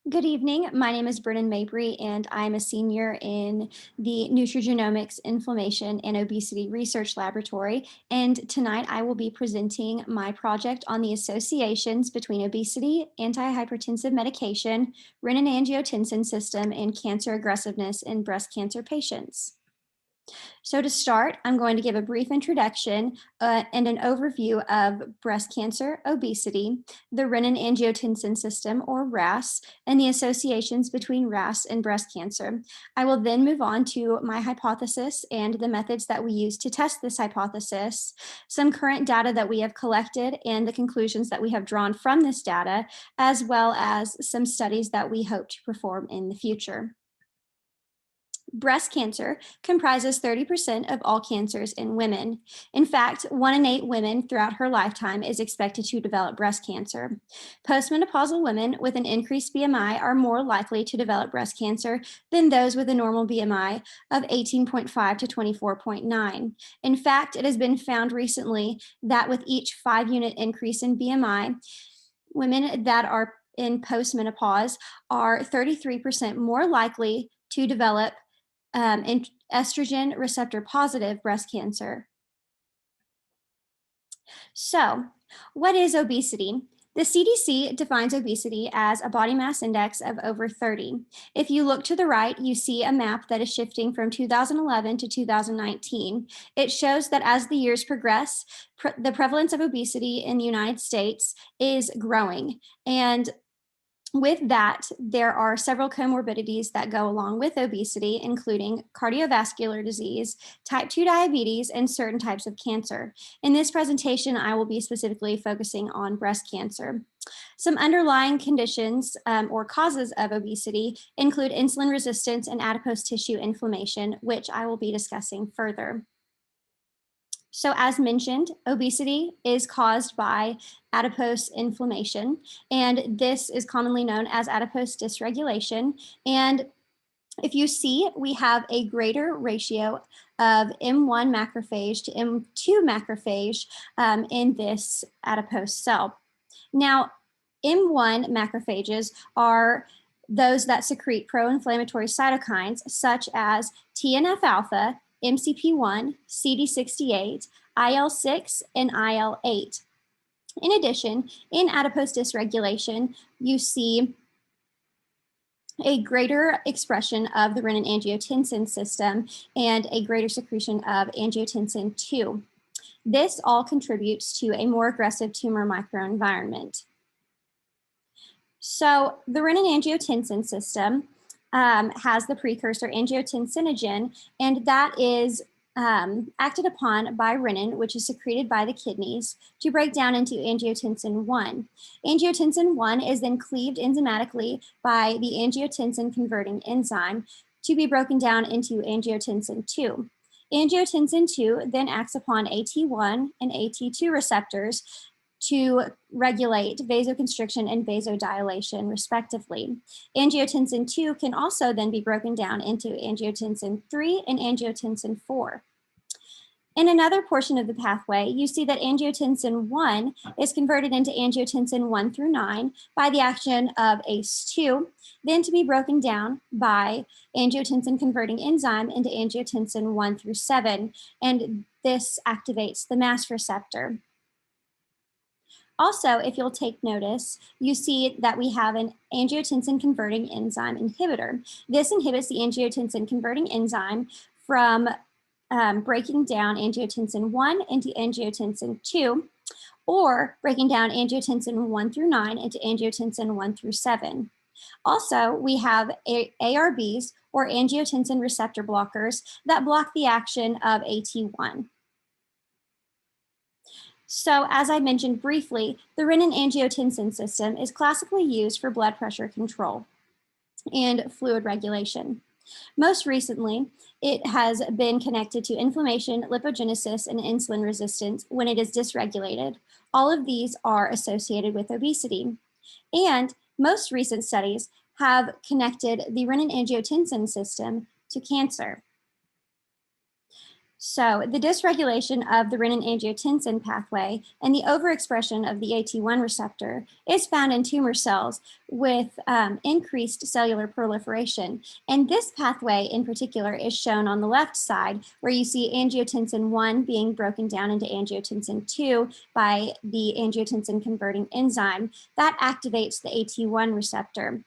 Good evening. My name is Brennan Mabry, and I'm a senior in the Nutrigenomics, Inflammation, and Obesity Research Laboratory. And tonight I will be presenting my project on the associations between obesity, antihypertensive medication, renin-angiotensin system, and cancer aggressiveness in breast cancer patients. So to start, I'm going to give a brief introduction and an overview of breast cancer, obesity, the renin-angiotensin system, or RAS, and the associations between RAS and breast cancer. I will then move on to my hypothesis and the methods that we use to test this hypothesis, some current data that we have collected and the conclusions that we have drawn from this data, as well as some studies that we hope to perform in the future. Breast cancer comprises 30% of all cancers in women. In fact, 1 in 8 women throughout her lifetime is expected to develop breast cancer. Postmenopausal women with an increased BMI are more likely to develop breast cancer than those with a normal BMI of 18.5 to 24.9. In fact, it has been found recently that with each 5-unit increase in BMI, women that are in postmenopause are 33% more likely to develop estrogen receptor positive breast cancer. So, what is obesity? The CDC defines obesity as a body mass index of over 30. If you look to the right, you see a map that is shifting from 2011 to 2019. It shows that as the years progress, the prevalence of obesity in the United States is growing. And with that, there are several comorbidities that go along with obesity, including cardiovascular disease, type 2 diabetes, and certain types of cancer. In this presentation, I will be specifically focusing on breast cancer. Some underlying conditions or causes of obesity include insulin resistance and adipose tissue inflammation, which I will be discussing further. So as mentioned, obesity is caused by adipose inflammation, and this is commonly known as adipose dysregulation. And if you see, we have a greater ratio of M1 macrophage to M2 macrophage in this adipose cell. Now, M1 macrophages are those that secrete pro-inflammatory cytokines such as TNF alpha, MCP1, CD68, IL6, and IL8. In addition, in adipose dysregulation, you see a greater expression of the renin-angiotensin system and a greater secretion of angiotensin 2. This all contributes to a more aggressive tumor microenvironment. So the renin-angiotensin system has the precursor angiotensinogen, and that is acted upon by renin, which is secreted by the kidneys, to break down into angiotensin 1. Angiotensin 1 is then cleaved enzymatically by the angiotensin converting enzyme to be broken down into angiotensin 2. Angiotensin 2 then acts upon AT1 and AT2 receptors to regulate vasoconstriction and vasodilation, respectively. Angiotensin 2 can also then be broken down into angiotensin 3 and angiotensin 4. In another portion of the pathway, you see that angiotensin 1 is converted into angiotensin 1 through 9 by the action of ACE2, then to be broken down by angiotensin converting enzyme into angiotensin 1 through 7, and this activates the MAS receptor. Also, if you'll take notice, you see that we have an angiotensin converting enzyme inhibitor. This inhibits the angiotensin converting enzyme from breaking down angiotensin 1 into angiotensin 2, or breaking down angiotensin 1 through 9 into angiotensin 1 through 7. Also, we have ARBs, or angiotensin receptor blockers, that block the action of AT1. So as I mentioned briefly, the renin-angiotensin system is classically used for blood pressure control and fluid regulation. Most recently, it has been connected to inflammation, lipogenesis, and insulin resistance when it is dysregulated. All of these are associated with obesity. And most recent studies have connected the renin-angiotensin system to cancer. So the dysregulation of the renin-angiotensin pathway and the overexpression of the AT1 receptor is found in tumor cells with increased cellular proliferation. And this pathway in particular is shown on the left side, where you see angiotensin 1 being broken down into angiotensin 2 by the angiotensin converting enzyme that activates the AT1 receptor.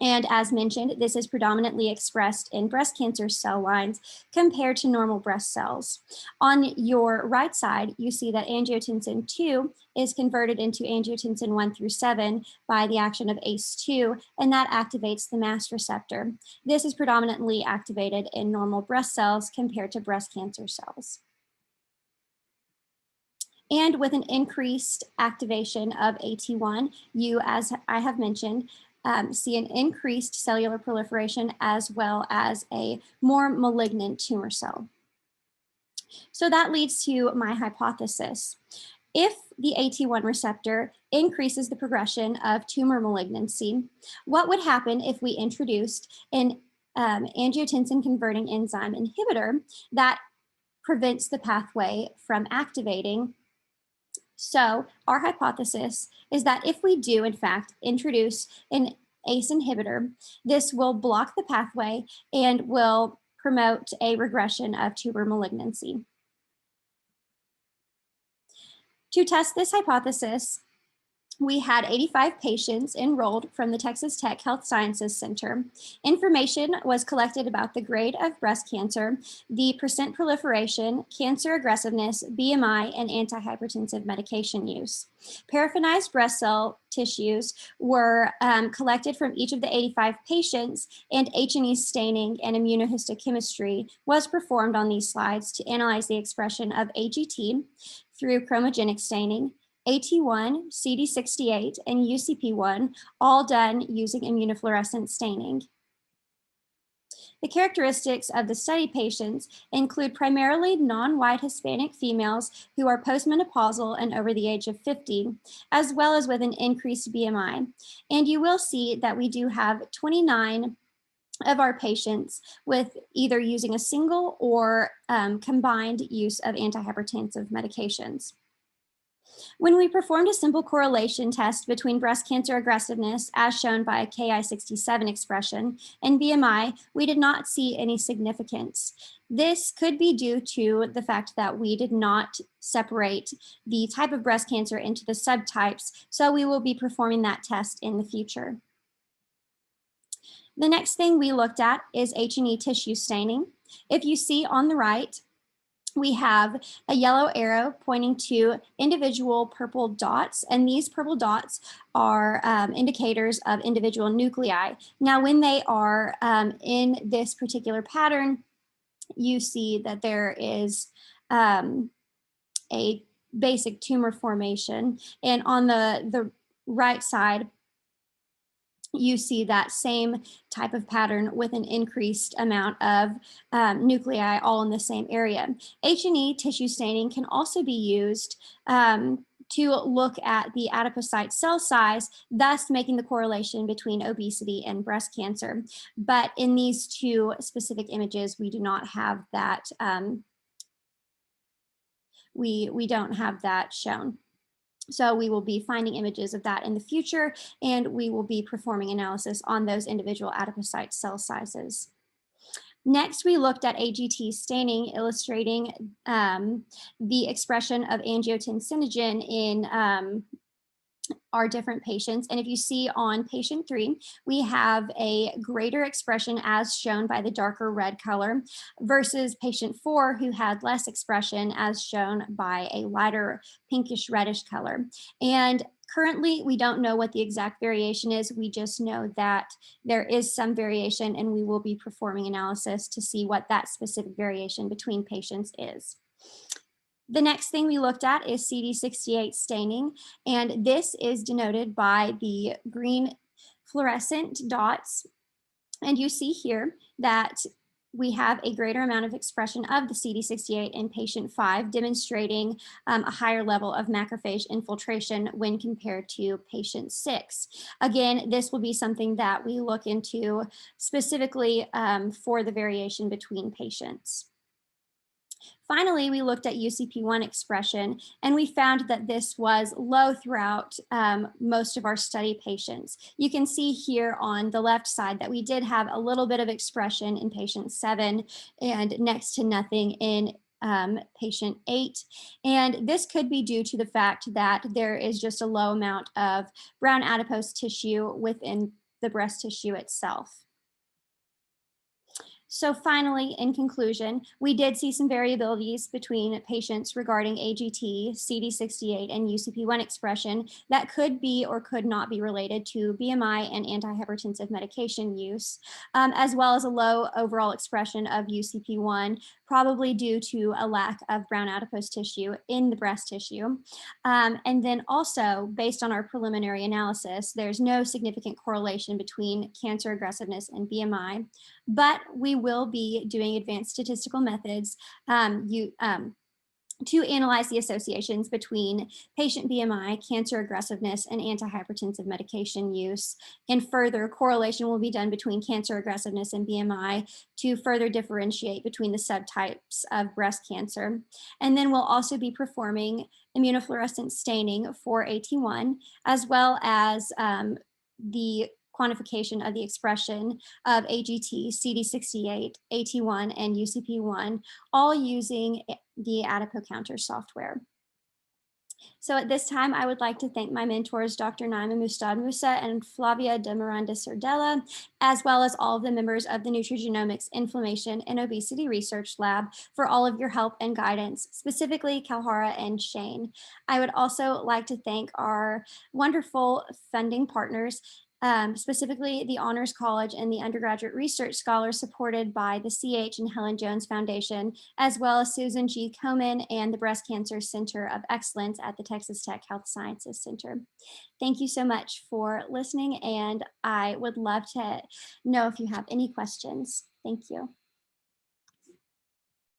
And as mentioned, this is predominantly expressed in breast cancer cell lines compared to normal breast cells. On your right side, you see that angiotensin 2 is converted into angiotensin 1 through 7 by the action of ACE2, and that activates the mast receptor. This is predominantly activated in normal breast cells compared to breast cancer cells. And with an increased activation of AT1, you, as I have mentioned, see an increased cellular proliferation as well as a more malignant tumor cell. So that leads to my hypothesis. If the AT1 receptor increases the progression of tumor malignancy, what would happen if we introduced an angiotensin converting enzyme inhibitor that prevents the pathway from activating? So our hypothesis is that if we do, in fact, introduce an ACE inhibitor, this will block the pathway and will promote a regression of tumor malignancy. To test this hypothesis, we had 85 patients enrolled from the Texas Tech Health Sciences Center. Information was collected about the grade of breast cancer, the percent proliferation, cancer aggressiveness, BMI, and antihypertensive medication use. Paraffinized breast cell tissues were collected from each of the 85 patients, and H&E staining and immunohistochemistry was performed on these slides to analyze the expression of AGT through chromogenic staining, AT1, CD68, and UCP1, all done using immunofluorescent staining. The characteristics of the study patients include primarily non-white Hispanic females who are postmenopausal and over the age of 50, as well as with an increased BMI. And you will see that we do have 29 of our patients with either using a single or combined use of antihypertensive medications. When we performed a simple correlation test between breast cancer aggressiveness, as shown by a Ki-67 expression, and BMI, we did not see any significance. This could be due to the fact that we did not separate the type of breast cancer into the subtypes, so we will be performing that test in the future. The next thing we looked at is H&E tissue staining. If you see on the right, we have a yellow arrow pointing to individual purple dots, and these purple dots are indicators of individual nuclei. Now, when they are in this particular pattern, you see that there is a basic tumor formation, and on the right side, you see that same type of pattern with an increased amount of nuclei all in the same area. H&E tissue staining can also be used to look at the adipocyte cell size, thus making the correlation between obesity and breast cancer. But in these two specific images, we do not have that, we don't have that shown. So we will be finding images of that in the future, and we will be performing analysis on those individual adipocyte cell sizes. Next, we looked at AGT staining, illustrating the expression of angiotensinogen in our different patients. And if you see on patient 3, we have a greater expression as shown by the darker red color versus patient 4 who had less expression as shown by a lighter pinkish reddish color. And currently, we don't know what the exact variation is. We just know that there is some variation, and we will be performing analysis to see what that specific variation between patients is. The next thing we looked at is CD68 staining, and this is denoted by the green fluorescent dots. And you see here that we have a greater amount of expression of the CD68 in patient 5, demonstrating a higher level of macrophage infiltration when compared to patient 6. Again, this will be something that we look into specifically for the variation between patients. Finally, we looked at UCP1 expression, and we found that this was low throughout most of our study patients. You can see here on the left side that we did have a little bit of expression in patient 7 and next to nothing in patient 8. And this could be due to the fact that there is just a low amount of brown adipose tissue within the breast tissue itself. So finally, in conclusion, we did see some variabilities between patients regarding AGT, CD68, and UCP1 expression that could be or could not be related to BMI and antihypertensive medication use, as well as a low overall expression of UCP1, probably due to a lack of brown adipose tissue in the breast tissue. And then also, based on our preliminary analysis, there's no significant correlation between cancer aggressiveness and BMI, but we will be doing advanced statistical methods to analyze the associations between patient BMI, cancer aggressiveness, and antihypertensive medication use. And further correlation will be done between cancer aggressiveness and BMI to further differentiate between the subtypes of breast cancer. And then we'll also be performing immunofluorescence staining for AT1, as well as the quantification of the expression of AGT, CD68, AT1, and UCP1, all using the AdipoCounter software. So at this time, I would like to thank my mentors, Dr. Naima Mustad Musa and Flavia de Miranda Sardella, as well as all of the members of the Nutrigenomics Inflammation and Obesity Research Lab for all of your help and guidance, specifically Kalhara and Shane. I would also like to thank our wonderful funding partners, specifically the Honors College and the undergraduate research scholars supported by the CH and Helen Jones Foundation, as well as Susan G. Komen and the Breast Cancer Center of Excellence at the Texas Tech Health Sciences Center. Thank you so much for listening, and I would love to know if you have any questions. Thank you.